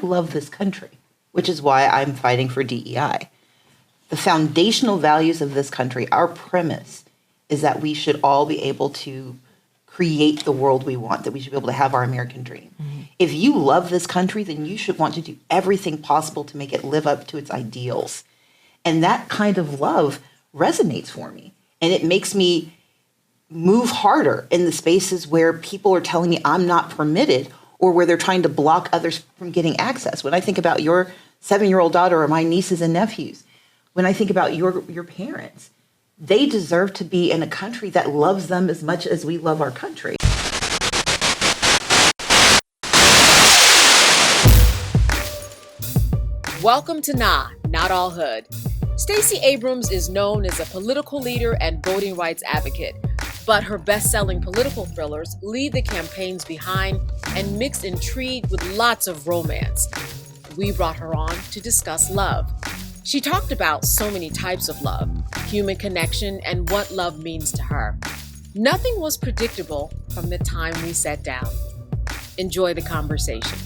love this country, which is why I'm fighting for DEI. The foundational values of this country, our premise is that we should all be able to create the world we want, that we should be able to have our American dream. Mm-hmm. If you love this country, then you should want to do everything possible to make it live up to its ideals. And that kind of love resonates for me. And it makes me move harder in the spaces where people are telling me I'm not permitted or where they're trying to block others from getting access. When I think about your 7-year-old daughter or my nieces and nephews, when I think about your parents, they deserve to be in a country that loves them as much as we love our country. Welcome to Not All Hood. Stacey Abrams is known as a political leader and voting rights advocate, but her best-selling political thrillers leave the campaigns behind and mix intrigue with lots of romance. We brought her on to discuss love. She talked about so many types of love, human connection, and what love means to her. Nothing was predictable from the time we sat down. Enjoy the conversation.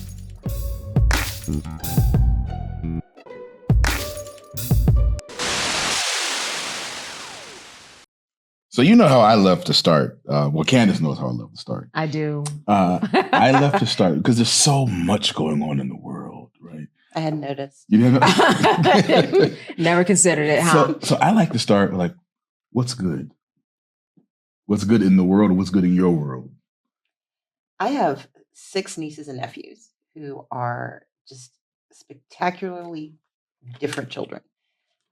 So you know how I love to start. Well, Candace knows how I love to start. I do. I love to start because there's so much going on in the world, right? I hadn't noticed. You didn't know? Never considered it, huh? So I like to start with like, what's good? What's good in the world or what's good in your world? I have 6 nieces and nephews who are just spectacularly different children.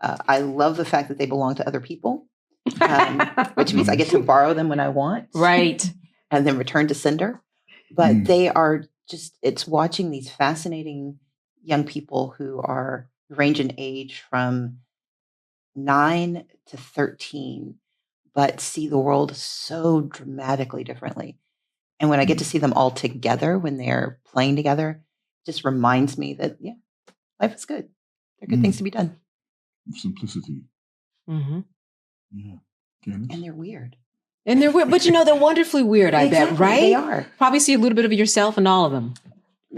I love the fact that they belong to other people. Which means I get to borrow them when I want. Right. And then return to sender. But they are just, it's watching these fascinating young people who are range in age from 9 to 13, but see the world so dramatically differently. And when I get to see them all together, when they're playing together, it just reminds me that, yeah, life is good. There are good things to be done. Simplicity. Mm-hmm. Yeah. Candace? And they're weird. But they're wonderfully weird, I bet, right? They are. Probably see a little bit of yourself in all of them.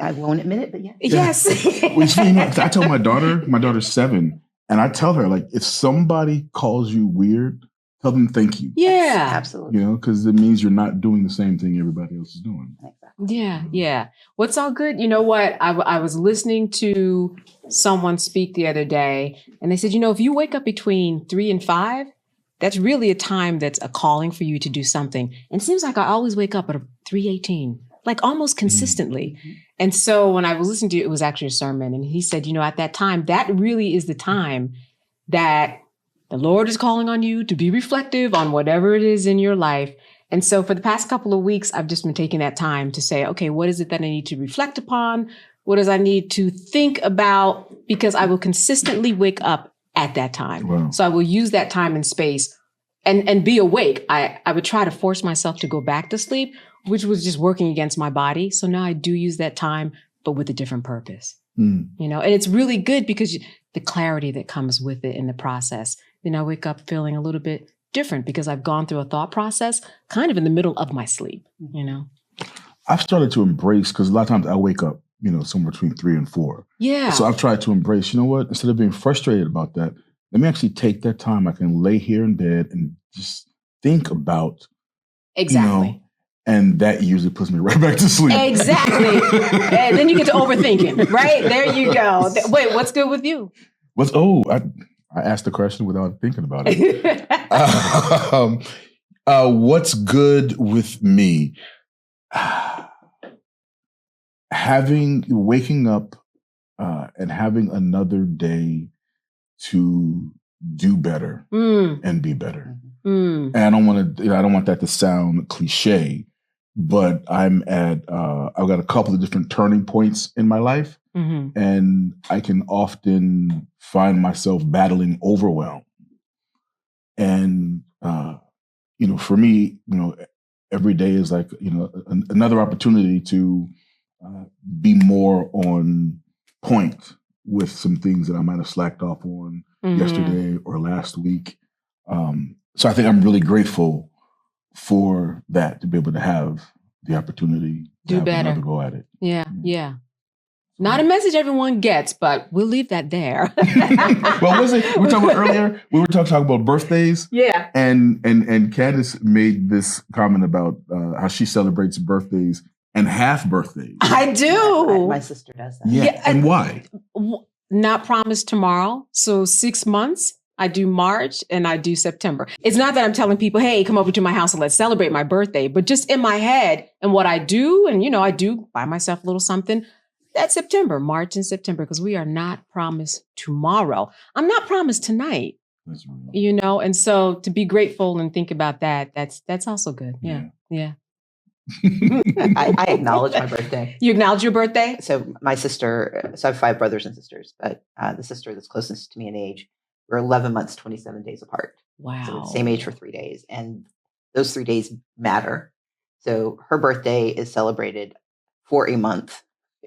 I won't admit it, but yeah. Yes. Well, it's funny, I tell my daughter's 7, and I tell her, like, if somebody calls you weird, tell them thank you. Yeah. Absolutely. You know, because it means you're not doing the same thing everybody else is doing. Exactly. Yeah. What's all good? You know what? I was listening to someone speak the other day, and they said, if you wake up between 3 and 5, that's really a time that's a calling for you to do something. And it seems like I always wake up at 3:18, like almost consistently. Mm-hmm. And so when I was listening to it, it was actually a sermon. And he said, at that time, that really is the time that the Lord is calling on you to be reflective on whatever it is in your life. And so for the past couple of weeks, I've just been taking that time to say, okay, what is it that I need to reflect upon? What does I need to think about? Because I will consistently wake up at that time. Wow. So I will use that time and space and be awake. I would try to force myself to go back to sleep, which was just working against my body. So now I do use that time, but with a different purpose. And it's really good because the clarity that comes with it in the process. Then I wake up feeling a little bit different because I've gone through a thought process kind of in the middle of my sleep, I've started to embrace, because a lot of times I wake up, somewhere between 3 and 4. Yeah. So I've tried to embrace, instead of being frustrated about that, let me actually take that time. I can lay here in bed and just think about, exactly. And that usually puts me right back to sleep. Exactly. And then you get to overthinking, right? There you go. Wait, what's good with you? I asked the question without thinking about it. What's good with me? Waking up and having another day to do better and be better. And I don't want that to sound cliche, but I've got a couple of different turning points in my life, and I can often find myself battling overwhelm. And for me, every day is like another opportunity to be more on point with some things that I might have slacked off on yesterday or last week. So I think I'm really grateful for that, to be able to have the opportunity to do have better. another go at it. Yeah. Not a message everyone gets, but we'll leave that there. Well, was it? We were talking about earlier. We were talking about birthdays. Yeah. And Candace made this comment about how she celebrates birthdays and half birthdays. I do. My sister does that. Yeah. And why? Not promised tomorrow. So 6 months. I do March and I do September. It's not that I'm telling people, hey, come over to my house and let's celebrate my birthday, but just in my head and what I do. And, I do buy myself a little something. That's September, March and September, because we are not promised tomorrow. I'm not promised tonight, That's real. and so to be grateful and think about that, that's also good. Yeah. I acknowledge my birthday. You acknowledge your birthday? So my sister, I have 5 brothers and sisters, but the sister that's closest to me in age, we're 11 months, 27 days apart. Wow. So we're the same age for 3 days. And those 3 days matter. So her birthday is celebrated for a month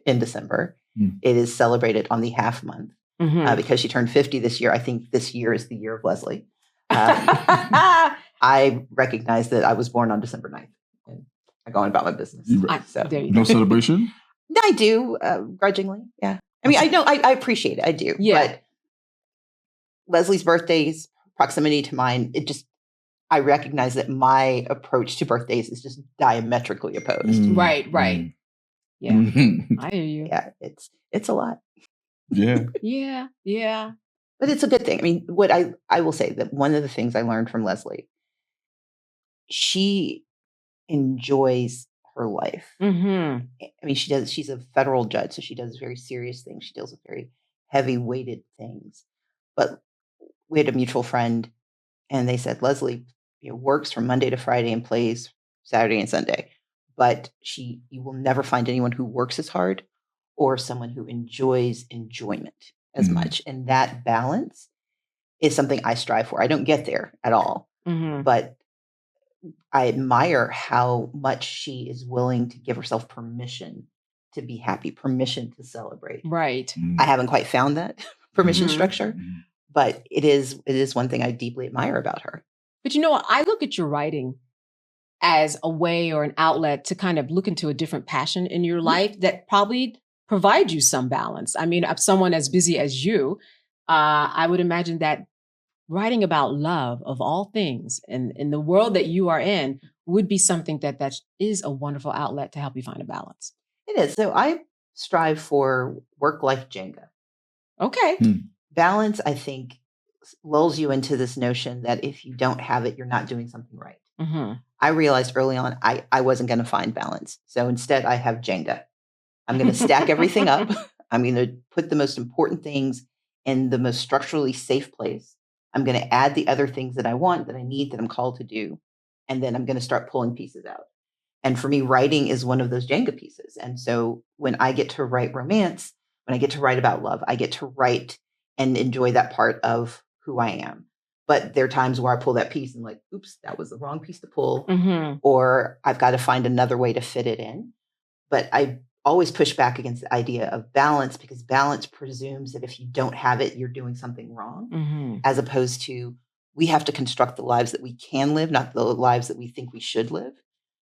in December. It is celebrated on the half month because she turned 50 this year. I think this year is the year of Leslie. I recognize that I was born on December 9th. And I go on about my business. No celebration? I do, grudgingly. Yeah. I mean, I appreciate it. I do. Yeah. But Leslie's birthdays, proximity to mine, I recognize that my approach to birthdays is just diametrically opposed. Right. Yeah. I hear you. Yeah. It's a lot. Yeah. Yeah. But it's a good thing. I mean, what I will say that one of the things I learned from Leslie, she enjoys her life. I mean, she's a federal judge, so she does very serious things. She deals with very heavy weighted things. But we had a mutual friend and they said, Leslie works from Monday to Friday and plays Saturday and Sunday. But you will never find anyone who works as hard or someone who enjoys enjoyment as much. And that balance is something I strive for. I don't get there at all, but I admire how much she is willing to give herself permission to be happy, permission to celebrate. Right. I haven't quite found that permission structure, but it is one thing I deeply admire about her. But I look at your writing as a way or an outlet to kind of look into a different passion in your life that probably provides you some balance. I mean, of someone as busy as you, I would imagine that writing about love of all things and in the world that you are in would be something that is a wonderful outlet to help you find a balance. It is. So I strive for work-life Jenga. Okay. Balance, I think, lulls you into this notion that if you don't have it, you're not doing something right. I realized early on I wasn't going to find balance. So instead, I have Jenga. I'm going to stack everything up. I'm going to put the most important things in the most structurally safe place. I'm going to add the other things that I want, that I need, that I'm called to do. And then I'm going to start pulling pieces out. And for me, writing is one of those Jenga pieces. And so when I get to write romance, when I get to write about love, I get to write and enjoy that part of who I am. But there are times where I pull that piece and like, oops, that was the wrong piece to pull. Or I've got to find another way to fit it in. But I always push back against the idea of balance, because balance presumes that if you don't have it, you're doing something wrong, as opposed to we have to construct the lives that we can live, not the lives that we think we should live,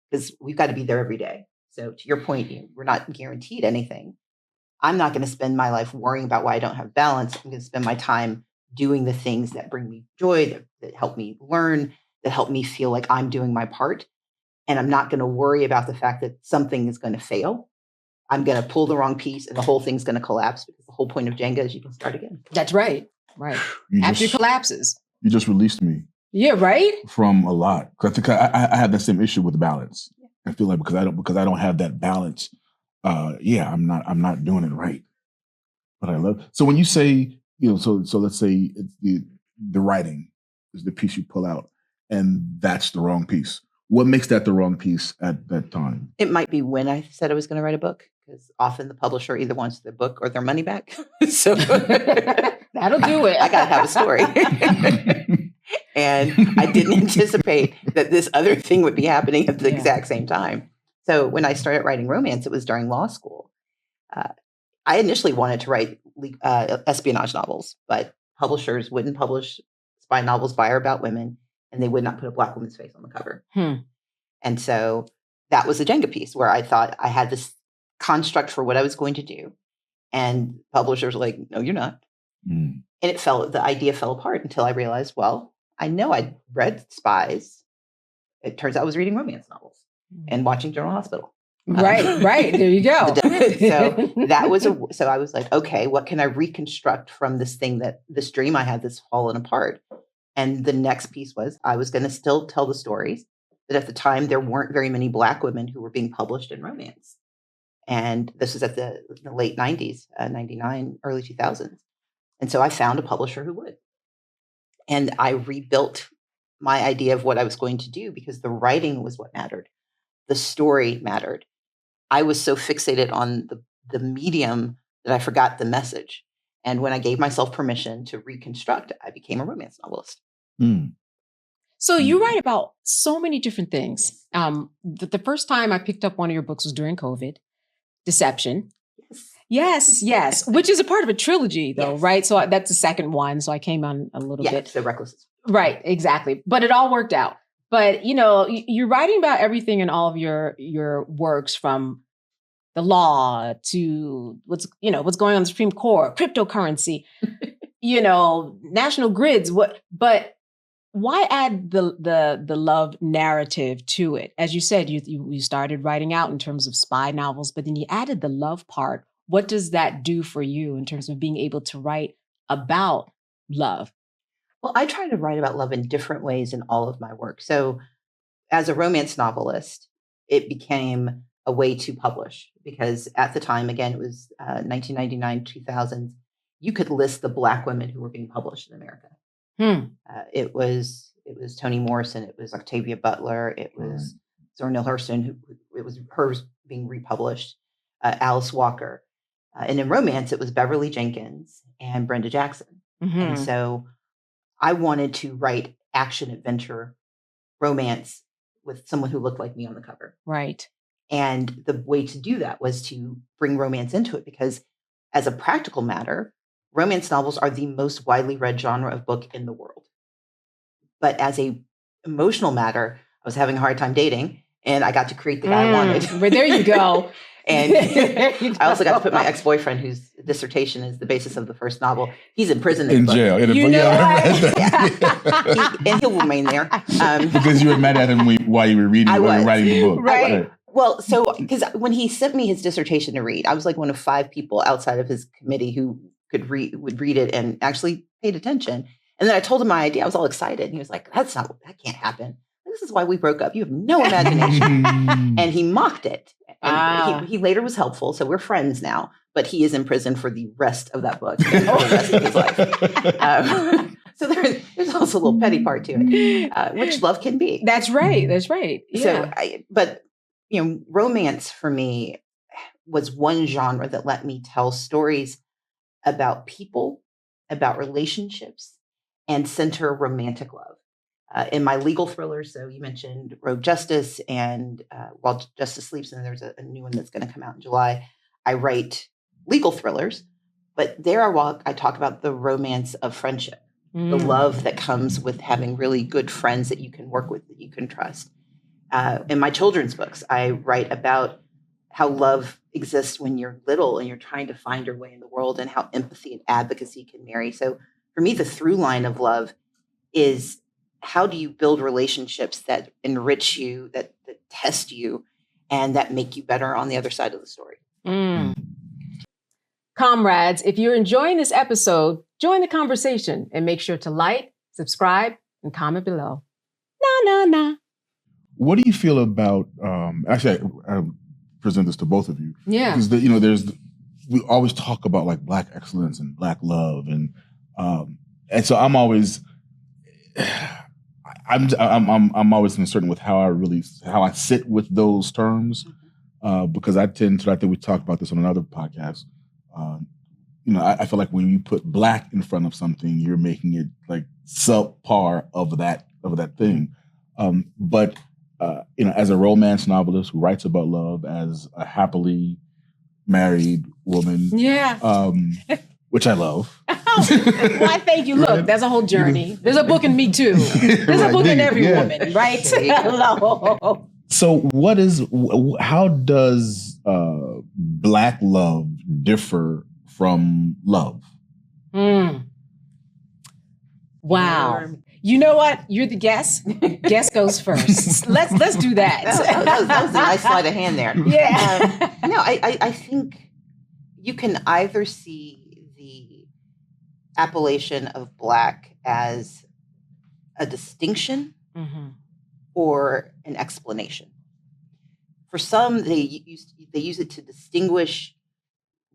because we've got to be there every day. So to your point, we're not guaranteed anything. I'm not going to spend my life worrying about why I don't have balance. I'm going to spend my time doing the things that bring me joy, that help me learn, that help me feel like I'm doing my part. And I'm not going to worry about the fact that something is going to fail. I'm going to pull the wrong piece and the whole thing's going to collapse, because the whole point of Jenga is you can start again. That's right. Right. After it collapses. You just released me. Yeah, right? From a lot. Because I think I have that same issue with balance. I feel like because I don't have that balance, I'm not doing it right. But I love. So when you say, so let's say it's the writing is the piece you pull out, and that's the wrong piece. What makes that the wrong piece at that time? It might be when I said I was going to write a book, because often the publisher either wants their book or their money back. So that'll do it. I got to have a story. And I didn't anticipate that this other thing would be happening at the exact same time. So when I started writing romance, it was during law school. I initially wanted to write espionage novels, but publishers wouldn't publish spy novels by or about women, and they would not put a Black woman's face on the cover. And so that was a Jenga piece where I thought I had this construct for what I was going to do. And publishers were like, no, you're not. And the idea fell apart until I realized, well, I know I'd read Spies. It turns out I was reading romance novels and watching General Hospital. Right. There you go. So I was like, okay, what can I reconstruct from this dream I had that's fallen apart? And the next piece was I was going to still tell the stories, but at the time there weren't very many Black women who were being published in romance. And this was at the late 90s, 99, early 2000s. And so I found a publisher who would. And I rebuilt my idea of what I was going to do because the writing was what mattered. The story mattered. I was so fixated on the medium that I forgot the message. And when I gave myself permission to reconstruct, I became a romance novelist. So you write about so many different things. The first time I picked up one of your books was during COVID, Deception. Yes. Which is a part of a trilogy, though, right? So that's the second one. So I came on a little bit. The Reckless. Right, exactly. But it all worked out. But, you're writing about everything in all of your works, from the law to what's going on in the Supreme Court, cryptocurrency, national grids. But why add the love narrative to it? As you said, you started writing out in terms of spy novels, but then you added the love part. What does that do for you in terms of being able to write about love? Well, I try to write about love in different ways in all of my work. So as a romance novelist, it became a way to publish because at the time, again, it was 1999, 2000, you could list the Black women who were being published in America. It was Toni Morrison, it was Octavia Butler, it was Zora Neale Hurston, it was hers being republished, Alice Walker. And in romance, it was Beverly Jenkins and Brenda Jackson. And so I wanted to write action adventure romance with someone who looked like me on the cover. Right. And the way to do that was to bring romance into it because as a practical matter, romance novels are the most widely read genre of book in the world. But as a emotional matter, I was having a hard time dating and I got to create the guy I wanted. But there you go. And I also got to put my ex-boyfriend, whose dissertation is the basis of the first novel. He's in prison in jail. and he'll remain there because you were mad at him while you were writing the book, right? Well, so because when he sent me his dissertation to read, I was like one of 5 people outside of his committee who would read it and actually paid attention. And then I told him my idea. I was all excited, and he was like, that can't happen. This is why we broke up. You have no imagination. And he mocked it. And he later was helpful. So we're friends now, but he is in prison for the rest of that book, for the rest of his life. So there's also a little petty part to it, which love can be. That's right. Yeah. So, romance for me was one genre that let me tell stories about people, about relationships, and center romantic love. In my legal thrillers, so you mentioned Rogue Justice and While Justice Sleeps, and there's a new one that's going to come out in July. I write legal thrillers, but there I talk about the romance of friendship, the love that comes with having really good friends that you can work with, that you can trust. In my children's books, I write about how love exists when you're little and you're trying to find your way in the world and how empathy and advocacy can marry. So for me, the through line of love is how do you build relationships that enrich you, that test you, and that make you better on the other side of the story? Comrades, if you're enjoying this episode, join the conversation and make sure to like, subscribe, and comment below. Na. What do you feel about, actually, I present this to both of you. Yeah. Because, we always talk about like Black excellence and Black love. And so I'm always, I'm always uncertain with how I sit with those terms, because I think we talked about this on another podcast. I feel like when you put Black in front of something, you're making it like subpar of that thing. But as a romance novelist who writes about love, as a happily married woman, which I love. Why, thank you. Look, there's a whole journey. There's a book in me too. There's a book in every woman, right? Hello. So how does Black love differ from love? Wow. You know what? You're the guest. Guest goes first. Let's do that. That was a nice sleight of hand there. Yeah. No, I think you can either see the appellation of Black as a distinction or an explanation. For some, they use it to distinguish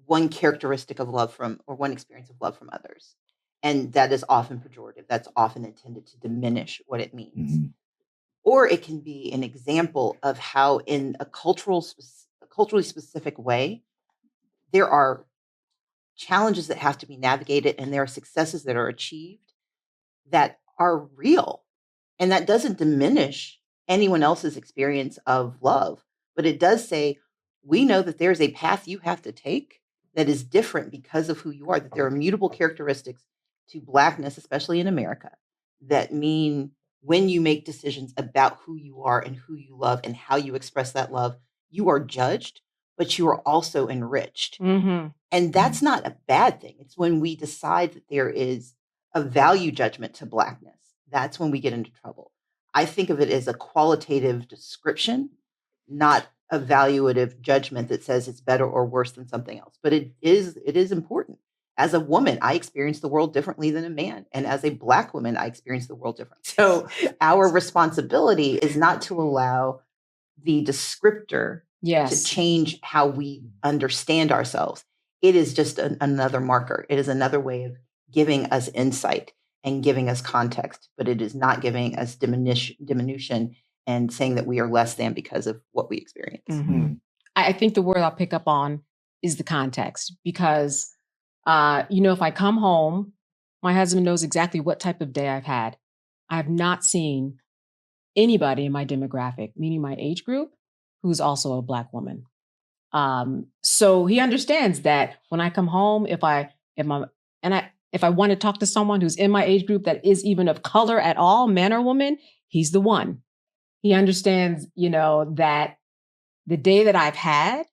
one characteristic of love from, or one experience of love from others. And that is often pejorative. That's often intended to diminish what it means. Or it can be an example of how in a culturally specific way, there are challenges that have to be navigated and there are successes that are achieved that are real. And that doesn't diminish anyone else's experience of love, but it does say, we know that there's a path you have to take that is different because of who you are, that there are mutable characteristics to Blackness, especially in America, that mean when you make decisions about who you are and who you love and how you express that love, you are judged, but you are also enriched. And that's not a bad thing. It's when we decide that there is a value judgment to Blackness. That's when we get into trouble. I think of it as a qualitative description, not a evaluative judgment that says it's better or worse than something else. But it is important. As a woman, I experience the world differently than a man. And as a Black woman, I experience the world differently. So our responsibility is not to allow the descriptor to change how we understand ourselves. It is just another marker. It is another way of giving us insight and giving us context, but it is not giving us diminution and saying that we are less than because of what we experience. I think the word I'll pick up on is the context, because if I come home, my husband knows exactly what type of day I've had. I have not seen anybody in my demographic, meaning my age group, who's also a Black woman. So he understands that when I come home, if I want to talk to someone who's in my age group that is even of color at all, man or woman, he's the one. He understands, that the day that I've had,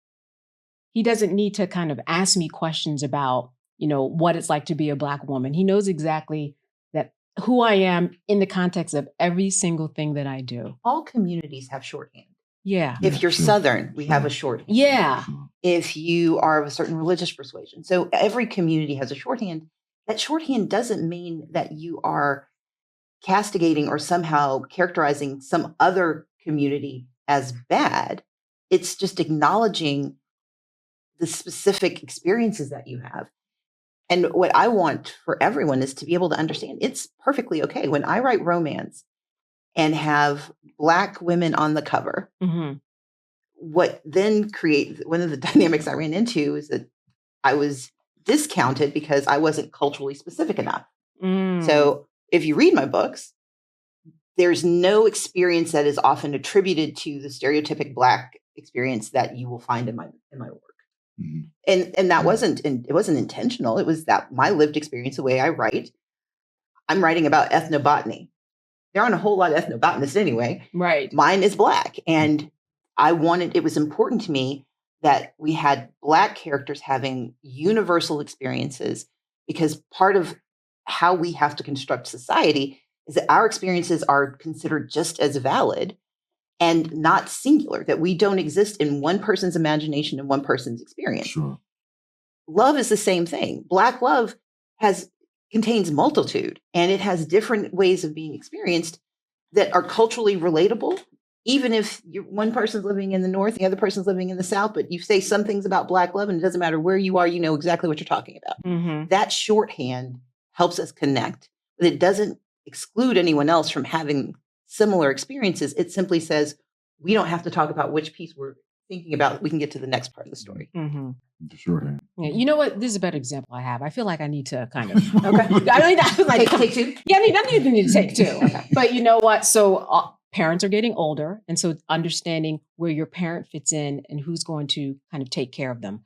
he doesn't need to kind of ask me questions about, what it's like to be a Black woman. He knows exactly that who I am in the context of every single thing that I do. All communities have shorthand. Yeah. If you're Southern, we have a shorthand. Yeah. If you are of a certain religious persuasion. So every community has a shorthand. That shorthand doesn't mean that you are castigating or somehow characterizing some other community as bad. It's just acknowledging the specific experiences that you have. And what I want for everyone is to be able to understand it's perfectly okay. When I write romance and have Black women on the cover, what then one of the dynamics I ran into is that I was discounted because I wasn't culturally specific enough. So if you read my books, there's no experience that is often attributed to the stereotypic Black experience that you will find in my work. And that wasn't intentional. It was that my lived experience, the way I write. I'm writing about ethnobotany. There aren't a whole lot of ethnobotanists anyway. Right. Mine is Black. And it was important to me that we had Black characters having universal experiences, because part of how we have to construct society is that our experiences are considered just as valid and not singular, that we don't exist in one person's imagination and one person's experience. Sure. Love is the same thing. Black love contains multitude, and it has different ways of being experienced that are culturally relatable, even if one person's living in the North, the other person's living in the South, but you say some things about Black love and it doesn't matter where you are, you know exactly what you're talking about. That shorthand helps us connect, but it doesn't exclude anyone else from having similar experiences. It simply says, we don't have to talk about which piece we're thinking about. We can get to the next part of the story. The shorthand. Yeah, you know what? This is a better example I have. I feel like I need to kind of Okay. I mean, like, Take two? Yeah, I need to take two. Okay. But you know what? So parents are getting older. And so understanding where your parent fits in and who's going to kind of take care of them.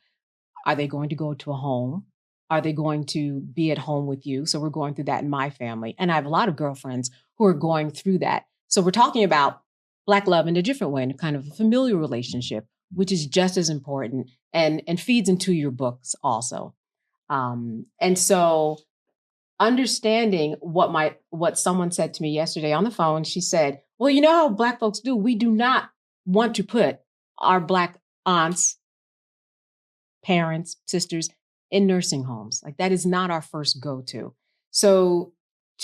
Are they going to go to a home? Are they going to be at home with you? So we're going through that in my family. And I have a lot of girlfriends who are going through that. So we're talking about Black love in a different way, in a kind of a familial relationship, which is just as important and feeds into your books also. And so understanding what someone said to me yesterday on the phone, she said, well, you know how Black folks do, we do not want to put our Black aunts, parents, sisters in nursing homes. Like that is not our first go-to. So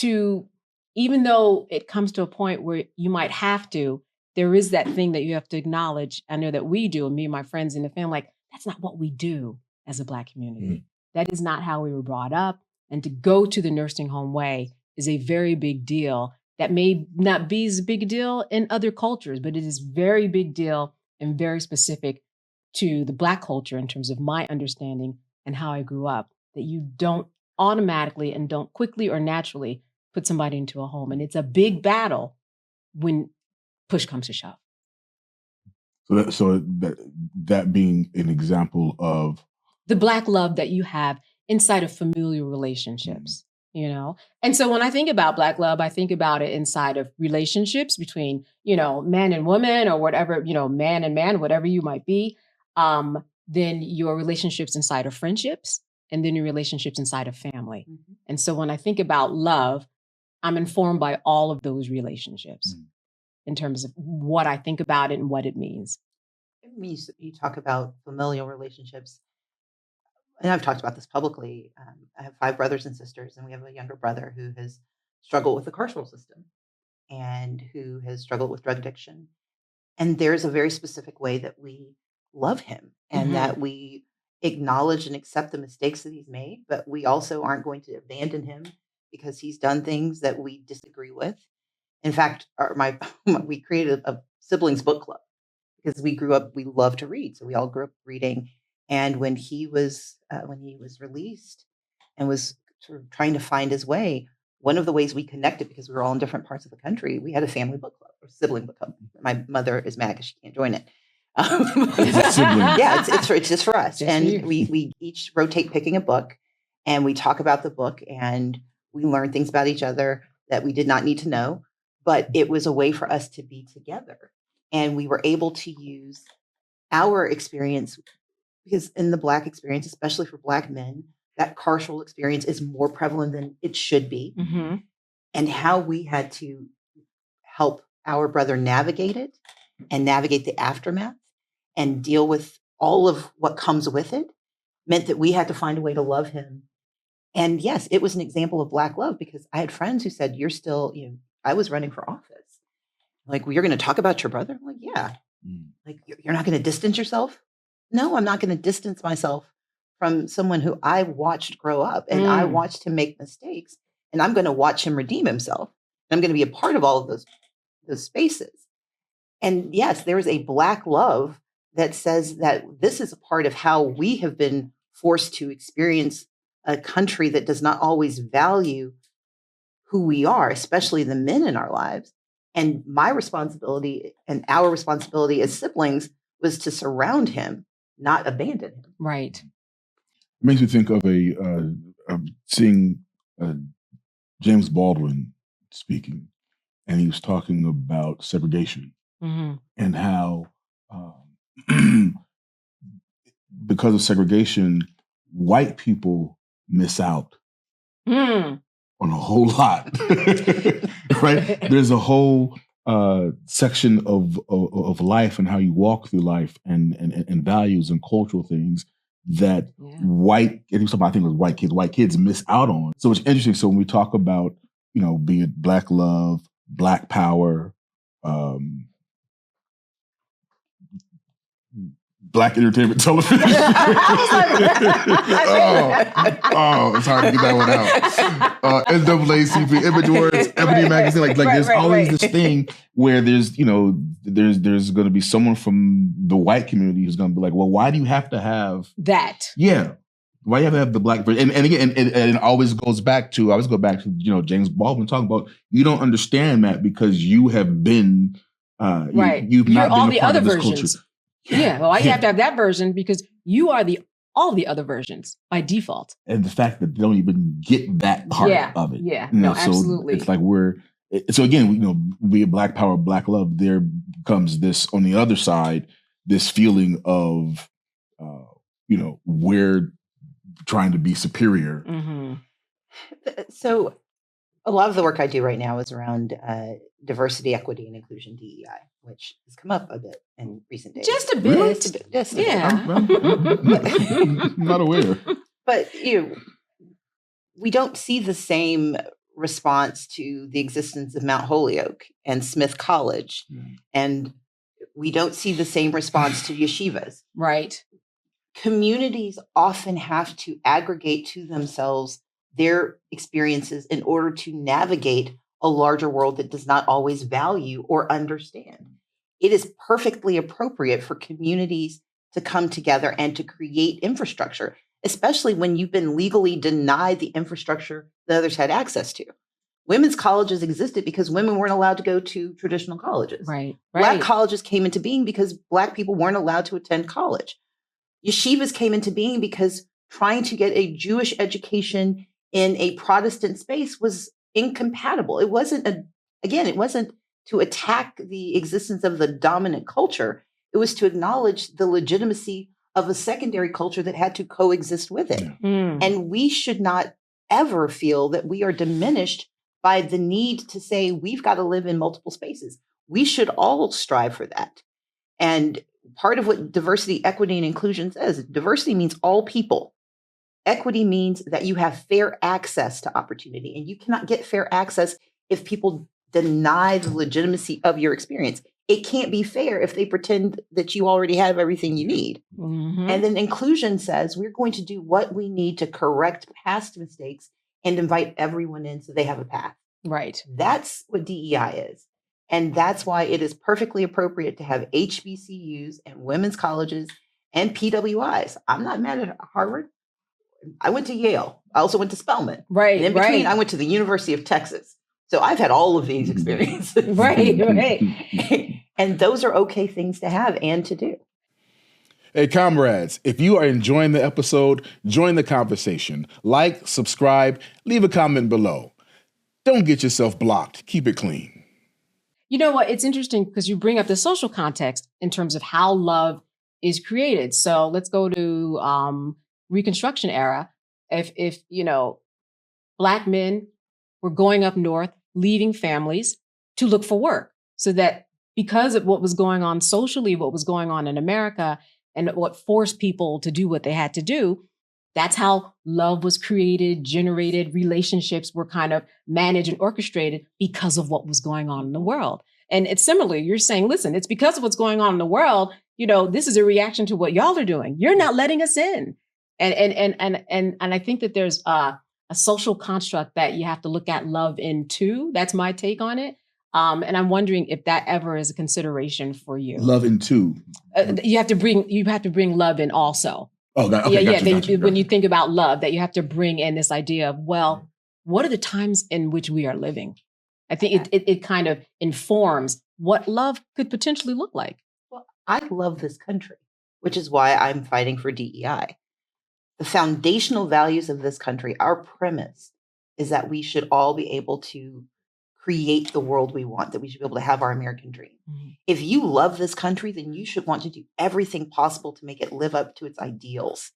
even though it comes to a point where you might have to, there is that thing that you have to acknowledge. I know that we do, and me and my friends in the family, like, that's not what we do as a Black community. Mm-hmm. That is not how we were brought up. And to go to the nursing home way is a very big deal. That may not be as big a deal in other cultures, but it is very big deal and very specific to the Black culture in terms of my understanding and how I grew up, that you don't automatically and don't quickly or naturally put somebody into a home. And it's a big battle when push comes to shove. So that being an example of the Black love that you have inside of familial relationships, you know? And so when I think about Black love, I think about it inside of relationships between, you know, man and woman or whatever, you know, man and man, whatever you might be. Then your relationships inside of friendships, and then your relationships inside of family. Mm-hmm. And so when I think about love, I'm informed by all of those relationships in terms of what I think about it and what it means. You talk about familial relationships, and I've talked about this publicly. I have 5 brothers and sisters, and we have a younger brother who has struggled with the carceral system and who has struggled with drug addiction. And there's a very specific way that we love him and that we acknowledge and accept the mistakes that he's made, but we also aren't going to abandon him because he's done things that we disagree with. In fact, we created a siblings book club because we grew up, we love to read. So we all grew up reading. And when he was released and was sort of trying to find his way, one of the ways we connected, because we were all in different parts of the country, we had a family book club or sibling book club. My mother is mad because she can't join it. Yeah, it's just for us. And we each rotate picking a book, and we talk about the book, and we learn things about each other that we did not need to know, but it was a way for us to be together. And we were able to use our experience, because in the Black experience, especially for Black men, that carceral experience is more prevalent than it should be. Mm-hmm. And how we had to help our brother navigate it and navigate the aftermath and deal with all of what comes with it meant that we had to find a way to love him. And yes, it was an example of Black love, because I had friends who said, you're still, I was running for office. Like, well, you're going to talk about your brother? I'm like, yeah. Like, you're not going to distance yourself? No, I'm not going to distance myself from someone who I watched grow up and I watched him make mistakes, and I'm going to watch him redeem himself. And I'm going to be a part of all of those spaces. And yes, there is a Black love that says that this is a part of how we have been forced to experience a country that does not always value who we are, especially the men in our lives. And my responsibility and our responsibility as siblings was to surround him, not abandon him. Right. It makes me think of seeing James Baldwin speaking, and he was talking about segregation and how because of segregation, white people miss out on a whole lot, right? There's a whole section of life and how you walk through life and values and cultural things that I think it was white kids miss out on. So it's interesting. So when we talk about, be it Black love, Black power, Black entertainment television. It's hard to get that one out. NAACP, Image Awards, Ebony Magazine. Like there's always this thing where there's going to be someone from the white community who's going to be like, well, why do you have to have that? Yeah. Why do you have to have the Black version? And again, and it always goes back to, James Baldwin talking about, you don't understand, Matt, because you have been, right. You've not all been the a part other of this versions. culture. Yeah. Well, you have to have that version because you are all the other versions by default. And the fact that they don't even get that part of it. Yeah. No, absolutely. So it's like so again, be it Black power, Black love, there comes this on the other side, this feeling of, where trying to be superior. Mm-hmm. So a lot of the work I do right now is around diversity, equity, and inclusion, DEI, which has come up a bit in recent days. Just a bit. Really? Just a bit. Yeah. I'm not aware. But we don't see the same response to the existence of Mount Holyoke and Smith College, and we don't see the same response to yeshivas. Right. Communities often have to aggregate to themselves their experiences in order to navigate a larger world that does not always value or understand. It is perfectly appropriate for communities to come together and to create infrastructure, especially when you've been legally denied the infrastructure that others had access to. Women's colleges existed because women weren't allowed to go to traditional colleges. Right. Black colleges came into being because Black people weren't allowed to attend college. Yeshivas came into being because trying to get a Jewish education in a Protestant space was incompatible. It wasn't to attack the existence of the dominant culture. It was to acknowledge the legitimacy of a secondary culture that had to coexist with it. And we should not ever feel that we are diminished by the need to say we've got to live in multiple spaces. We should all strive for that. And part of what diversity, equity, and inclusion says, diversity means all people. Equity means that you have fair access to opportunity, and you cannot get fair access if people deny the legitimacy of your experience. It can't be fair if they pretend that you already have everything you need. Mm-hmm. And then inclusion says we're going to do what we need to correct past mistakes and invite everyone in so they have a path. Right. That's what DEI is. And that's why it is perfectly appropriate to have HBCUs and women's colleges and PWIs. I'm not mad at Harvard. I went to Yale. I also went to Spelman. Right. And in between, I went to the University of Texas. So I've had all of these experiences. Right. And those are okay things to have and to do. Hey, comrades, if you are enjoying the episode, join the conversation. Like, subscribe, leave a comment below. Don't get yourself blocked. Keep it clean. You know what? It's interesting because you bring up the social context in terms of how love is created. So let's go to Reconstruction era. If Black men were going up north, leaving families to look for work, so that because of what was going on socially, what was going on in America, and what forced people to do what they had to do, that's how love was created, generated, relationships were kind of managed and orchestrated because of what was going on in the world. And it's similar. You're saying, listen, it's because of what's going on in the world. This is a reaction to what y'all are doing. You're not letting us in. And I think that there's a social construct that you have to look at love in too. That's my take on it. And I'm wondering if that ever is a consideration for you. Love in two. You have to bring love in also. Oh, okay, gotcha. When you think about love, that you have to bring in this idea of, well, what are the times in which we are living? I think it kind of informs what love could potentially look like. Well, I love this country, which is why I'm fighting for DEI. The foundational values of this country, our premise is that we should all be able to create the world we want, that we should be able to have our American dream. Mm-hmm. If you love this country, then you should want to do everything possible to make it live up to its ideals.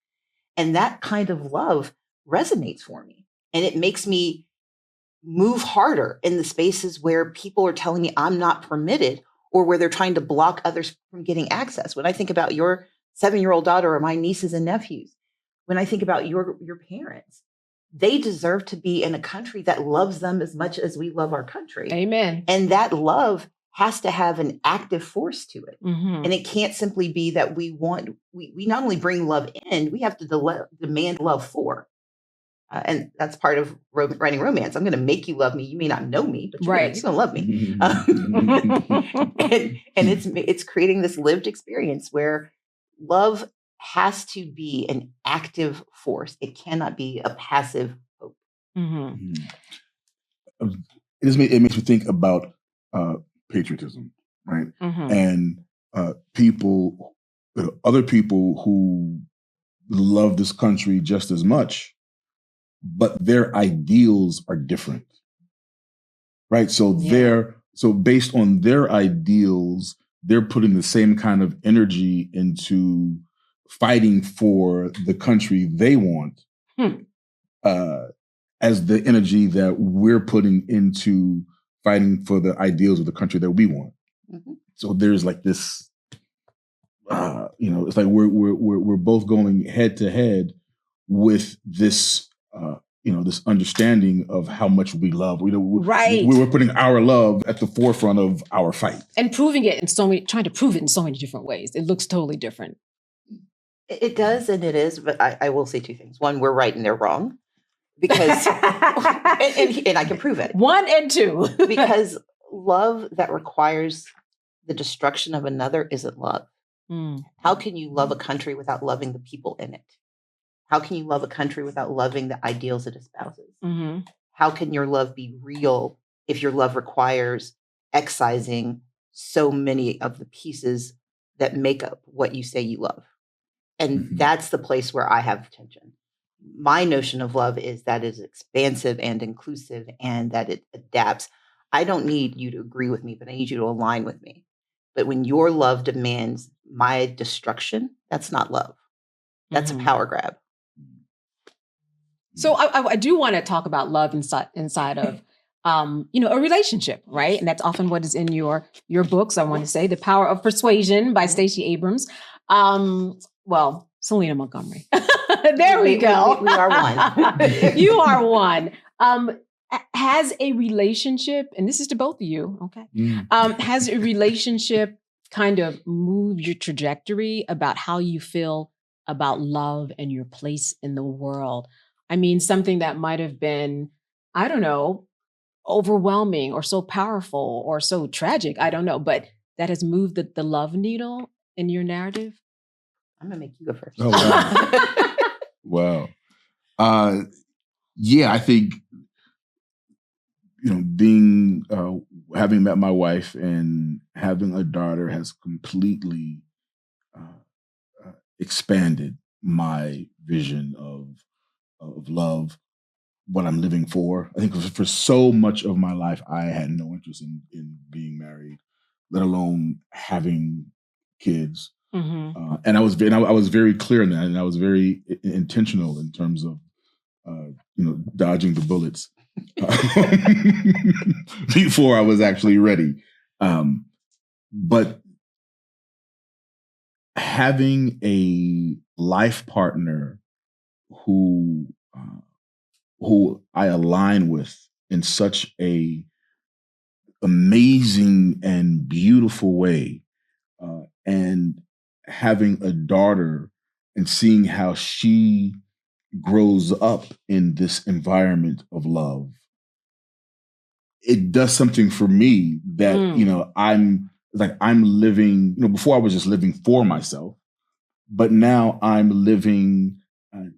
And that kind of love resonates for me. And it makes me move harder in the spaces where people are telling me I'm not permitted, or where they're trying to block others from getting access. When I think about your 7-year-old daughter or my nieces and nephews, when I think about your parents, they deserve to be in a country that loves them as much as we love our country. Amen. And that love has to have an active force to it. Mm-hmm. And it can't simply be that we not only bring love in, we have to demand love for. And that's part of writing romance. I'm going to make you love me. You may not know me, but you're going to love me. And it's creating this lived experience where love has to be an active force. It cannot be a passive hope. Mm-hmm. It makes me think about patriotism, right? Mm-hmm. And other people who love this country just as much, but their ideals are different, right? So based on their ideals, they're putting the same kind of energy into fighting for the country they want, as the energy that we're putting into fighting for the ideals of the country that we want. Mm-hmm. So there's like this, it's like we're both going head to head with this, this understanding of how much we love. We're putting our love at the forefront of our fight and proving it trying to prove it in so many different ways. It looks totally different. It does, and it is. But I will say two things. One, we're right and they're wrong, because and I can prove it. 1 and 2, because love that requires the destruction of another isn't love. How can you love a country without loving the people in it? How can you love a country without loving the ideals it espouses? Mm-hmm. How can your love be real if your love requires excising so many of the pieces that make up what you say you love? And that's the place where I have tension. My notion of love is that it's expansive and inclusive and that it adapts. I don't need you to agree with me, but I need you to align with me. But when your love demands my destruction, that's not love. That's a power grab. So I do want to talk about love inside of, a relationship, right? And that's often what is in your books. I want to say The Power of Persuasion by Stacey Abrams. Selena Montgomery. There we go. We are one. You are one. Has a relationship, and this is to both of you, okay? Has a relationship kind of moved your trajectory about how you feel about love and your place in the world? I mean, something that might have been, I don't know, overwhelming or so powerful or so tragic, I don't know, but that has moved the love needle in your narrative? I'm going to make you go first. Oh, wow. Wow. Yeah, I think, having met my wife and having a daughter has completely expanded my vision of love, what I'm living for. I think for so much of my life, I had no interest in being married, let alone having kids. Mm-hmm. And I was very clear in that, and I was very intentional in terms of dodging the bullets before I was actually ready. But having a life partner who I align with in such a amazing and beautiful way, and having a daughter and seeing how she grows up in this environment of love, it does something for me that, I'm living, before I was just living for myself, but now I'm living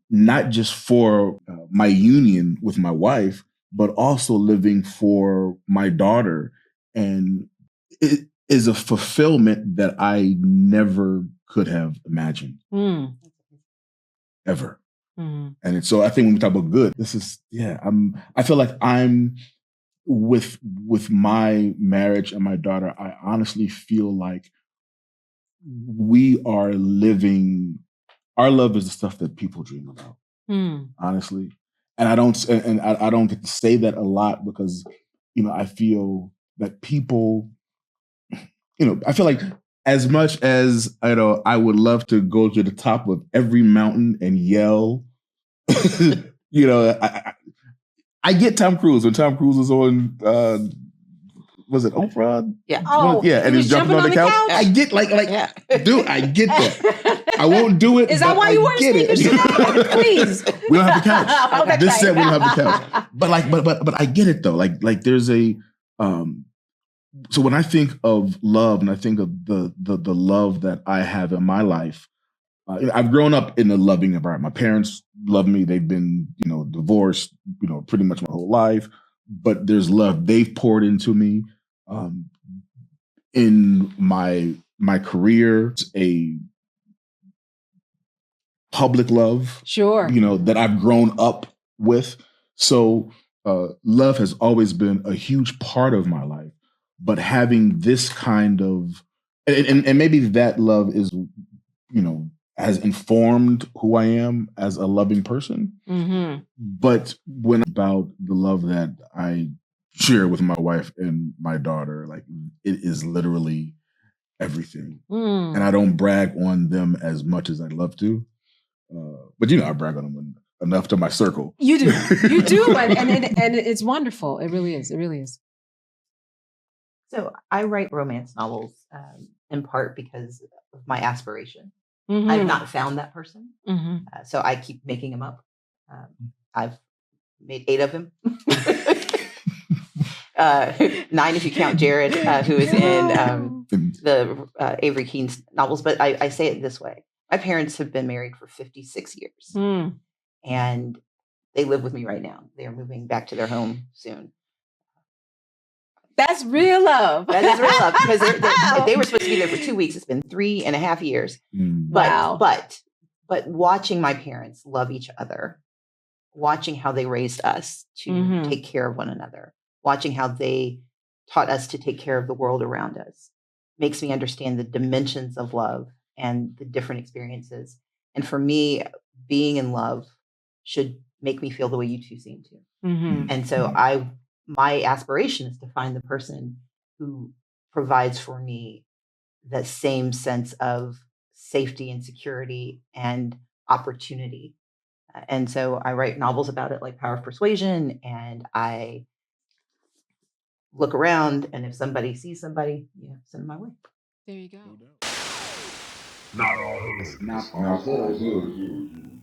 not just for my union with my wife, but also living for my daughter. And it is a fulfillment that I never could have imagined. Ever. And so I think when we talk about good, I feel like I'm with my marriage and my daughter, I honestly feel like we are living, our love is the stuff that people dream about, honestly. And I don't get to say that a lot because, I feel that people, I feel like as much as, I would love to go to the top of every mountain and yell, I get Tom Cruise when Tom Cruise was on, was it Oprah? Yeah. Oh, yeah. And he was jumping on the couch. I get dude, I get that. I won't do it. Is that why you weren't speaking today? Please. We don't have the couch. This set we don't have the couch. But I get it though. Like there's a, so when I think of love and I think of the love that I have in my life, I've grown up in a loving environment. My parents love me. They've been, divorced, pretty much my whole life. But there's love they've poured into me. In my career, it's a public love, sure, that I've grown up with. So love has always been a huge part of my life. But having this kind of, and maybe that love is, has informed who I am as a loving person. Mm-hmm. But when about the love that I share with my wife and my daughter, like it is literally everything. And I don't brag on them as much as I'd love to. But I brag on them enough to my circle. You do. You do. And it's wonderful. It really is. It really is. So I write romance novels in part because of my aspiration. Mm-hmm. I've not found that person. Mm-hmm. So I keep making him up. I've made 8 of him. 9 if you count Jared, who is in the Avery Keen's novels. But I say it this way. My parents have been married for 56 years. And they live with me right now. They are moving back to their home soon. That's real love. That is real love. Because they were supposed to be there for 2 weeks. It's been 3.5 years. Wow. But watching my parents love each other, watching how they raised us to take care of one another, watching how they taught us to take care of the world around us, makes me understand the dimensions of love and the different experiences. And for me, being in love should make me feel the way you two seem to. And so my aspiration is to find the person who provides for me that same sense of safety and security and opportunity. And so I write novels about it, like Power of Persuasion, and I look around, and if somebody sees somebody, send them my way. There you go. Not all hood.